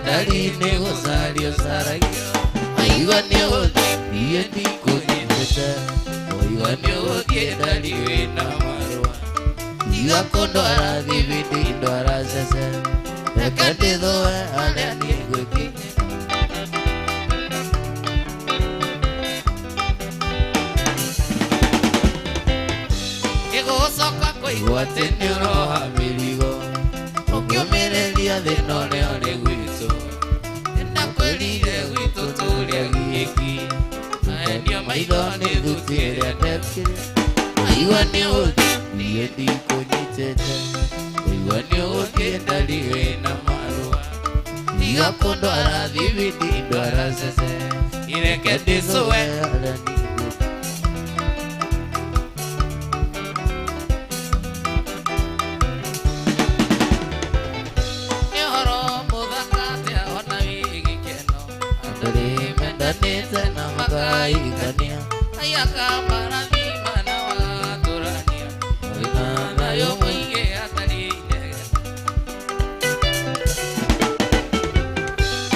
Dali nego sario saragio Aiwa neo Dieti kunyitete Aiwa neo Dietali wena marua Iwa kondo arathi vidi ndo arasese Rekande doe alea niego kinye Ego soka koigua tene uroha mirigo Ukiomereria thino neone gwitu Ena kwelire gwitu tulia gieki Aenio maitho ni thutiria tepkire Aiwa ni uthi niye di kunyitete Aiwa ni uthi ndali wena marua Iga kondo arathi vidi ndo arasese Ireke disuwe alani Ikania ayaka parani mana wa turania na yo mwinge atari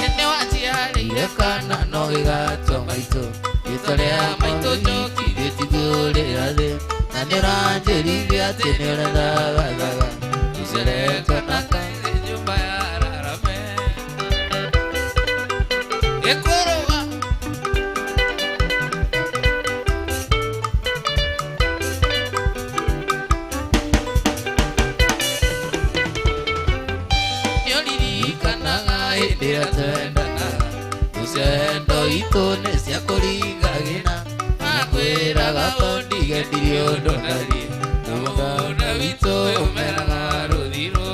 ene watiare irekana no gato maito itorea maito joki detigure ade naneranjeri atenera daga usereka nakaze jumba ya rarame ekoro Usendo itone cia kurigagina akwiraga ondige ndirio ndonari Namona wito umeraga ruthiro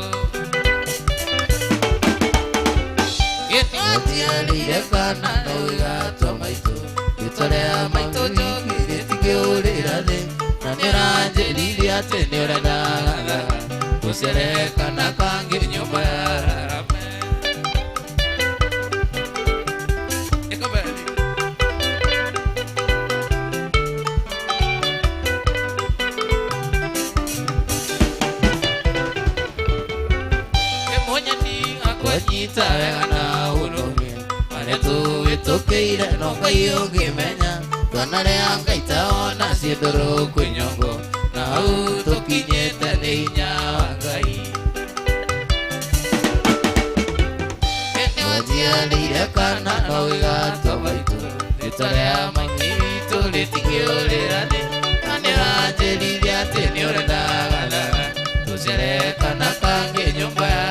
Getiarire kana noigatwa maito Gitorea maito jogi getigiurira thi Na niranjirire ati niurendaga Gucerekana kangi nyumba ya rarame Nyita wegana urumia Maretu witukeire no kayo gimenya Twanare angaita ona siedoro kwenyongo Na hau tukinyete ni hinya wa Ngai Wajiarire kana no wigatwa maitu Ritorea mangitu ritigiurirani Na niranjirire ati niurendaga Tucerekana kangi nyumba ya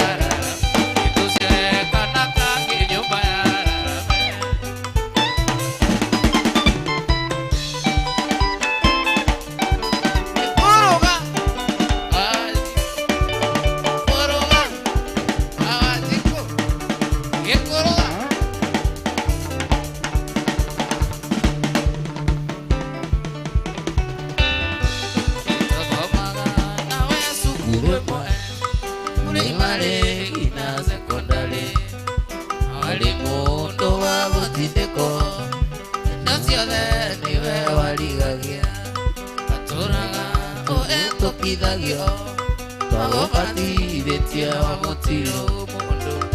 Twagopatithĩtie wa mũtiro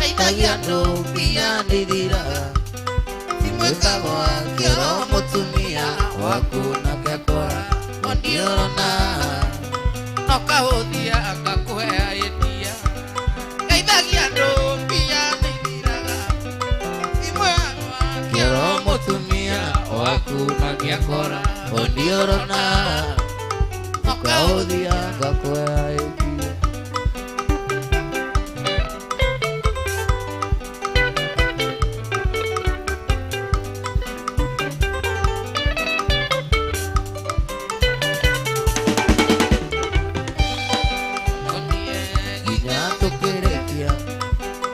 Aithagia andũ nginya nĩthiraga Timwĩkagwo kĩoro mũtumia waku nake akora Ondiorona no kahũthia gakũhea iria Aithagia andũ nginya nĩthiraga Timwĩkagwo kĩoro mũtumia waku nake akora Ondiorona no kahũthia gakũhea iria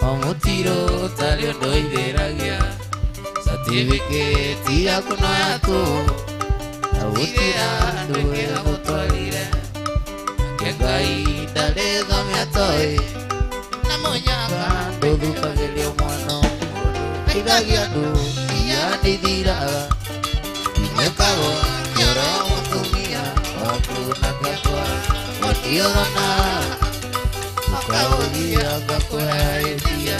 Omutiro talio ndoitheragia Certificate yaku no yatu Awutira nduwega gutwarire Ngai ndarĩ thomia toi Na mũnyaka ndũthukagĩrio mwana Aithagia andũ nginya nĩthiraga Timwĩkagwo kĩoro mũtumia waku nake akora Ondiorona Ukahũthia gakũhea iria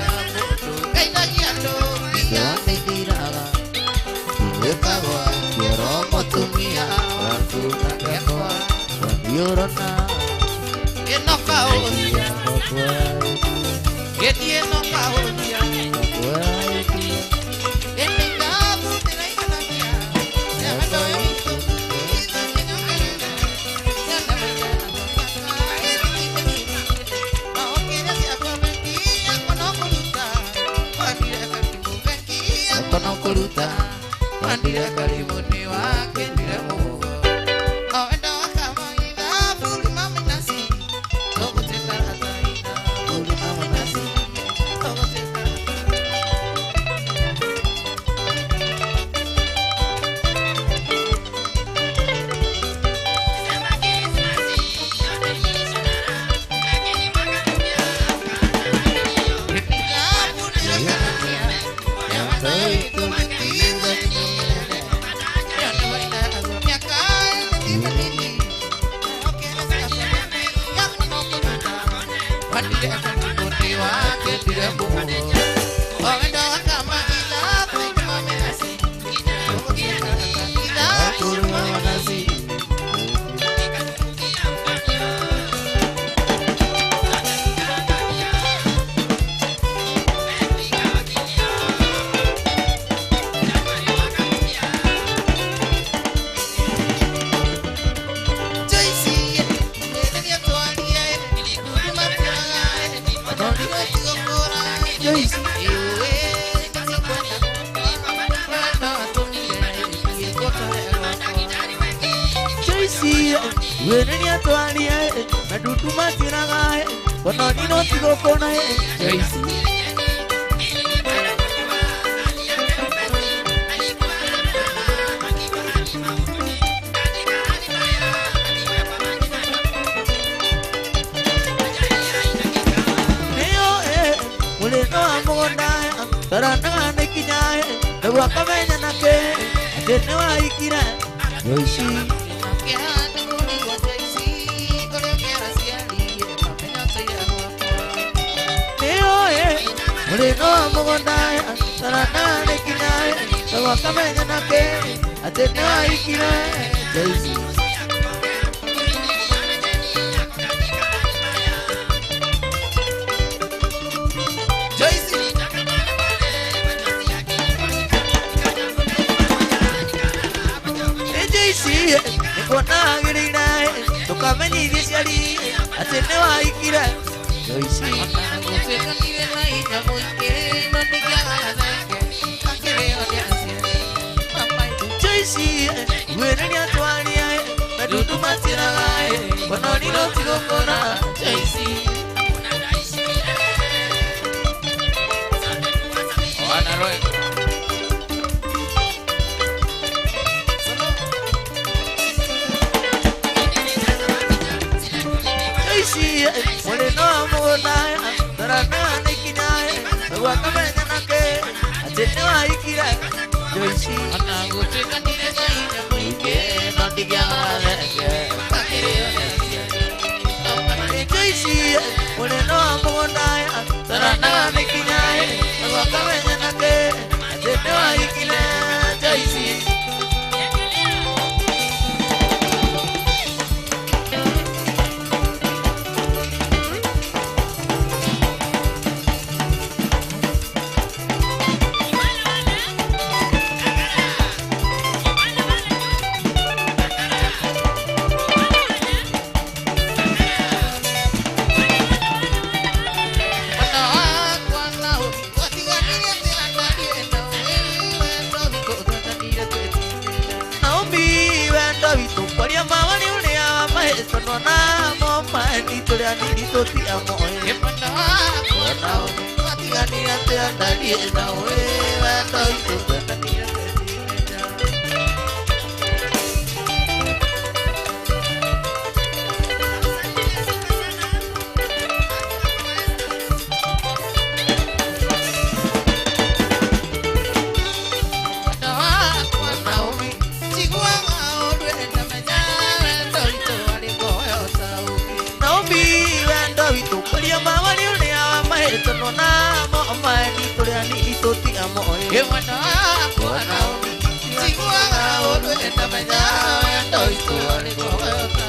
nini toti amoe Mwana wakwa Naomi Siguaga ũndũ ndamenya wendo witũ arĩ kwawega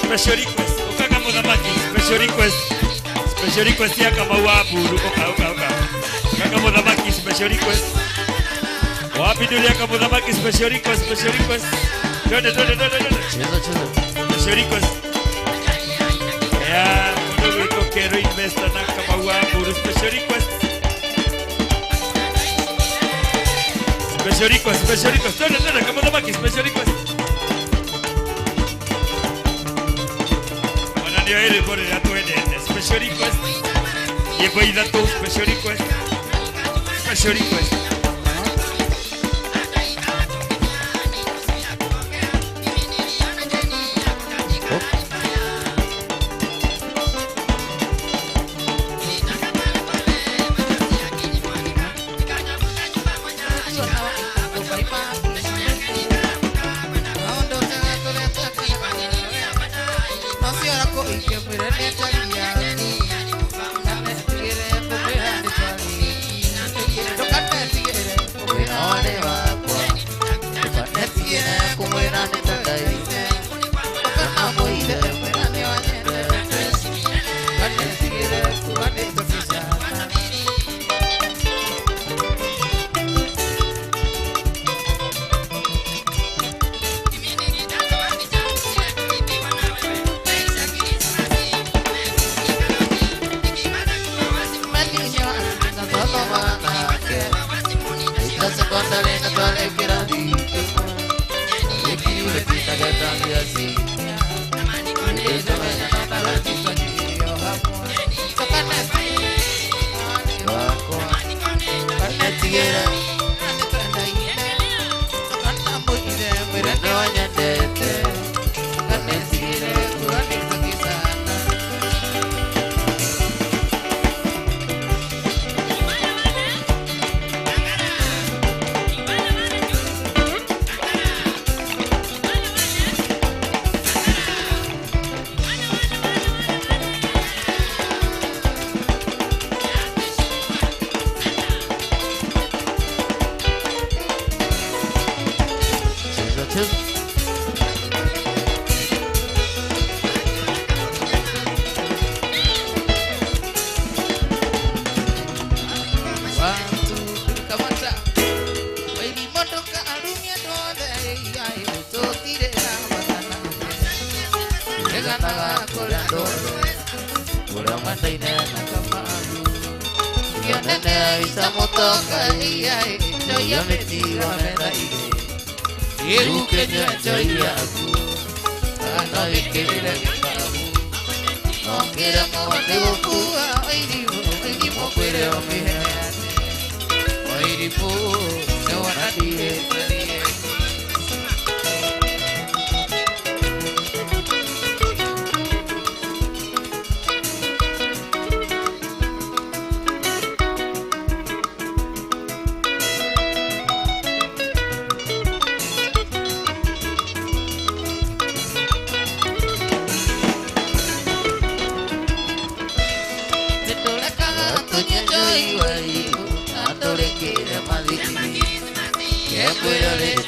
Special request, ukaka mudhamaki, special request. Special request ya kama wapu, uka. Kaka mudhamaki, special request. Wapi dunia kama mudhamaki, special request, special request. Twende. Special request. Ya, kudogo iko kero investor na kama wapu, special request. Special request. Twende kama mudhamaki, special request. Ndio ile bora ya twende special request. Yebo ida tu special request. Special request.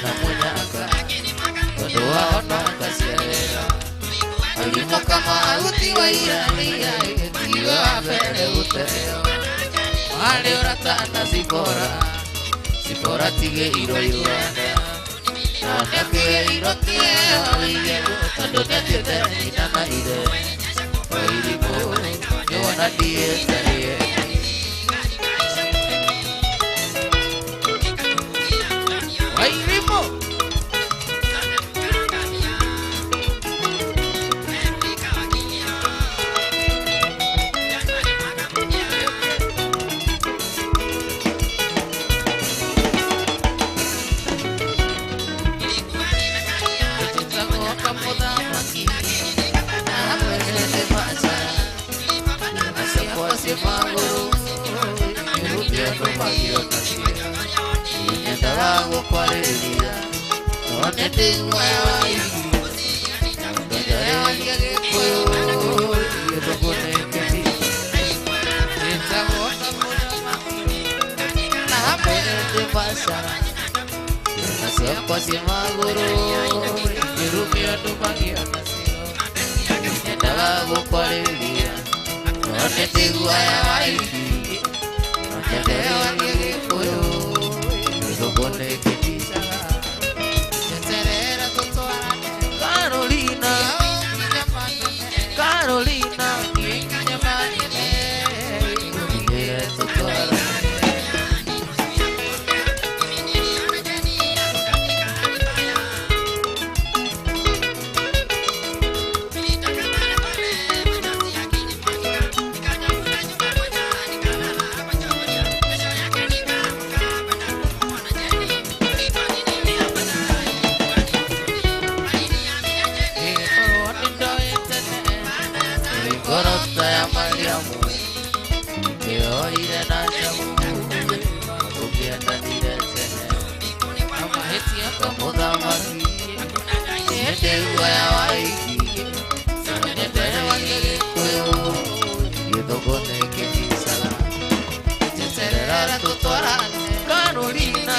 na munyaka tondu wahona ngaciarera Alimo kama uti wa irania Tiwa mbere gutereo Wale uratana Sipora tige iro yuanda Nake iro kie Wige Tondu netiete Inana ire Wairimo Yowana dieta Wairimo Wangu kwa relia One tingu ya waiki Ndoja ya waliage kuyo Yedokone kiti Nita wota muda Na hapene te pasara Nasio kwa si maguru Yerumi ya tumangi ya nasio Nenda wangu kwa relia One tingu ya waiki Ndoja ya waliage kuyo Yedokone kiti Carolina Gorota ya Mariamu Keo ire na jamu Makukia tatire tene Ama heti yako mudhamaki Nete uwa ya waiki Nete ya wakili kuyo Yedogone kifisala Teterera tutorane Carolina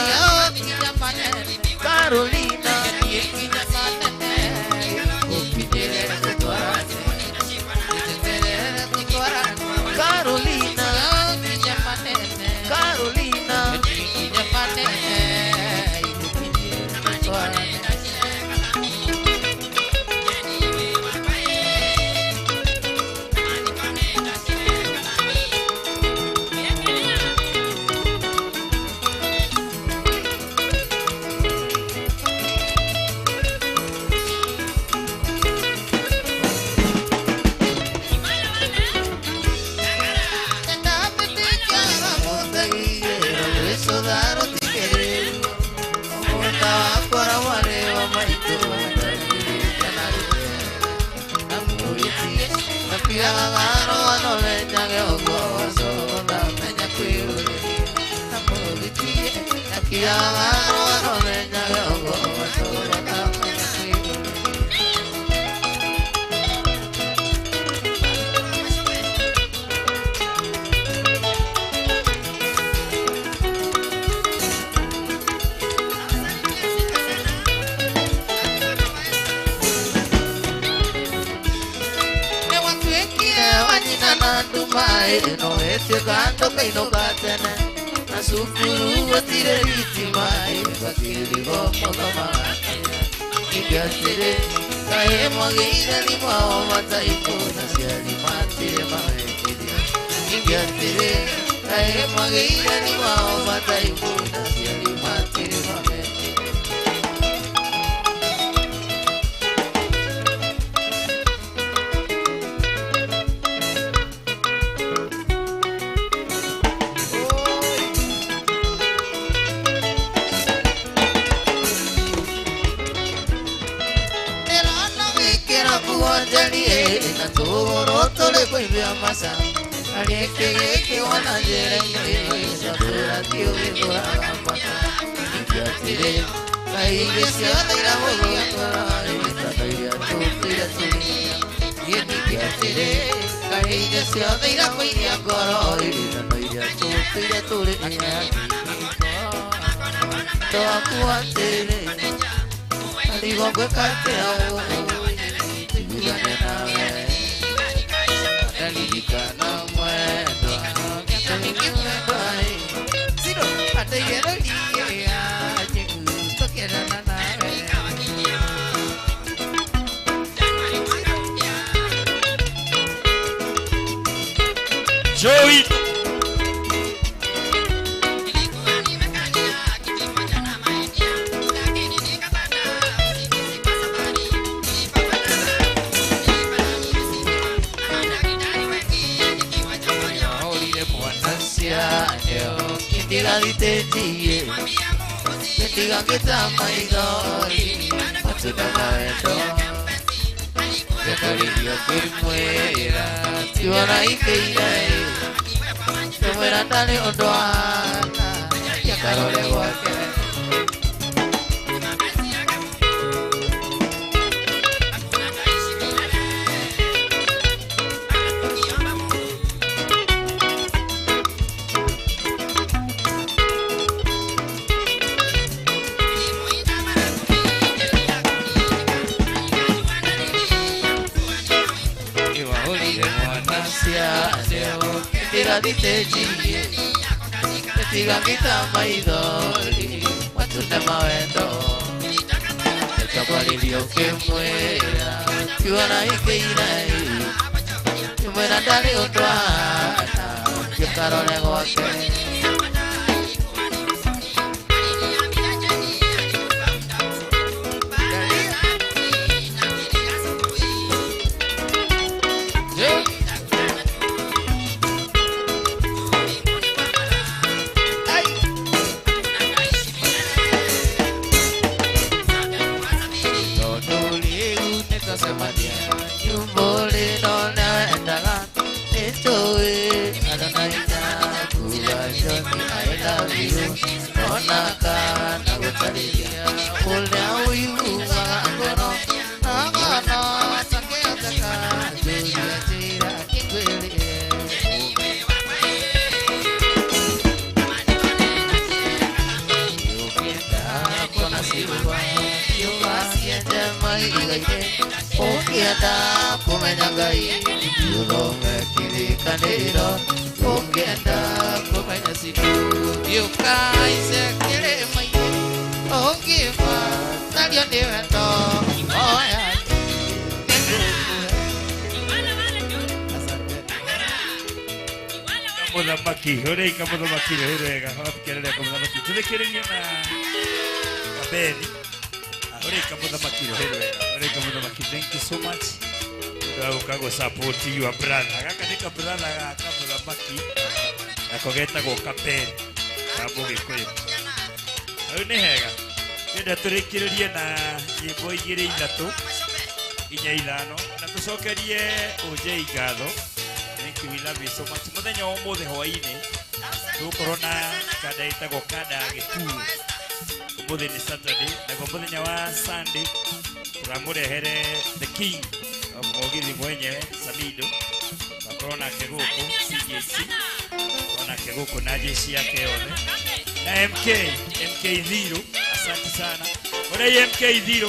Carolina Kupidere tutorane Carolina Carolina No ese canto que no catene na sufuru watire itimai bakiri gomo kamane igasere kae mogira ni mao mataipo na siali matire maekiri igasere kae mogira ni mao mataipo na siali matire maekiri Na toro tole kuimbia masa aliyeke wana jere sabura tio bora masa ikiatire kaige siata ira mogo tora itaia tutira tunia yeni kiatire kaige siata ira kuinia goro itaia tutira turia to akuatire Aligongwe kate au Tibigane nawe Atalijikana mwendo Miaka mingi mwendo Sino Ate yero liya Jiku Tokera na nawe Joey Kindiga litetie Kindiga kita maidori Matuna maendo Kekaririo kimwera Tiwana ikeira Tumwera ndani ondoana Yakarole wake Kindiga litetie Kindiga kita maidori Matuna mawendo Kekaririo kimwera Tiwana ikeira Tumwera ndani ondoana Yakarole wake Yumbole no na endaga Enjoy Adonainya Kula Johnny I love you Nonaka Nagutaliya Ulea uyu Angono Angono Sake ataka Julia tira Kingwili Yukienda Kona siwa Yuwa siende Maigaite Ukienda kumenyangai Yudome kirikaniro Ukienda kumenya siku Yukaise kire maite Ukifa Talio niwendo Oya Kamudhamaki Hore kamudhamaki Hore Hawapikelele kamudhamaki Tulikirinyo na Kabeni Hore kamudhamaki Hore kamudhamaki Thank you so much Ukago support your brother Kaka nika brother kamudhamaki Nakogeta go Kabeni Kabugi kwe Haune hega Yenda tulikirinyo na Yimbo igire ithatu Inya ithano Na tucokerie Uje igatho Thank you, we love you so much. Muthenya wa mothe hwaini tugukorwo na kada itagwo kada Gituru. Mothe ni Saturday na muthenya wa Sunday turamurehere the king of Mogithi mwenyewe Samido. Tukorwo na Keguko CJC. Tukorwo Keguko na jeshi yake yothe. Na MK 0 asante sana. Ore MK 0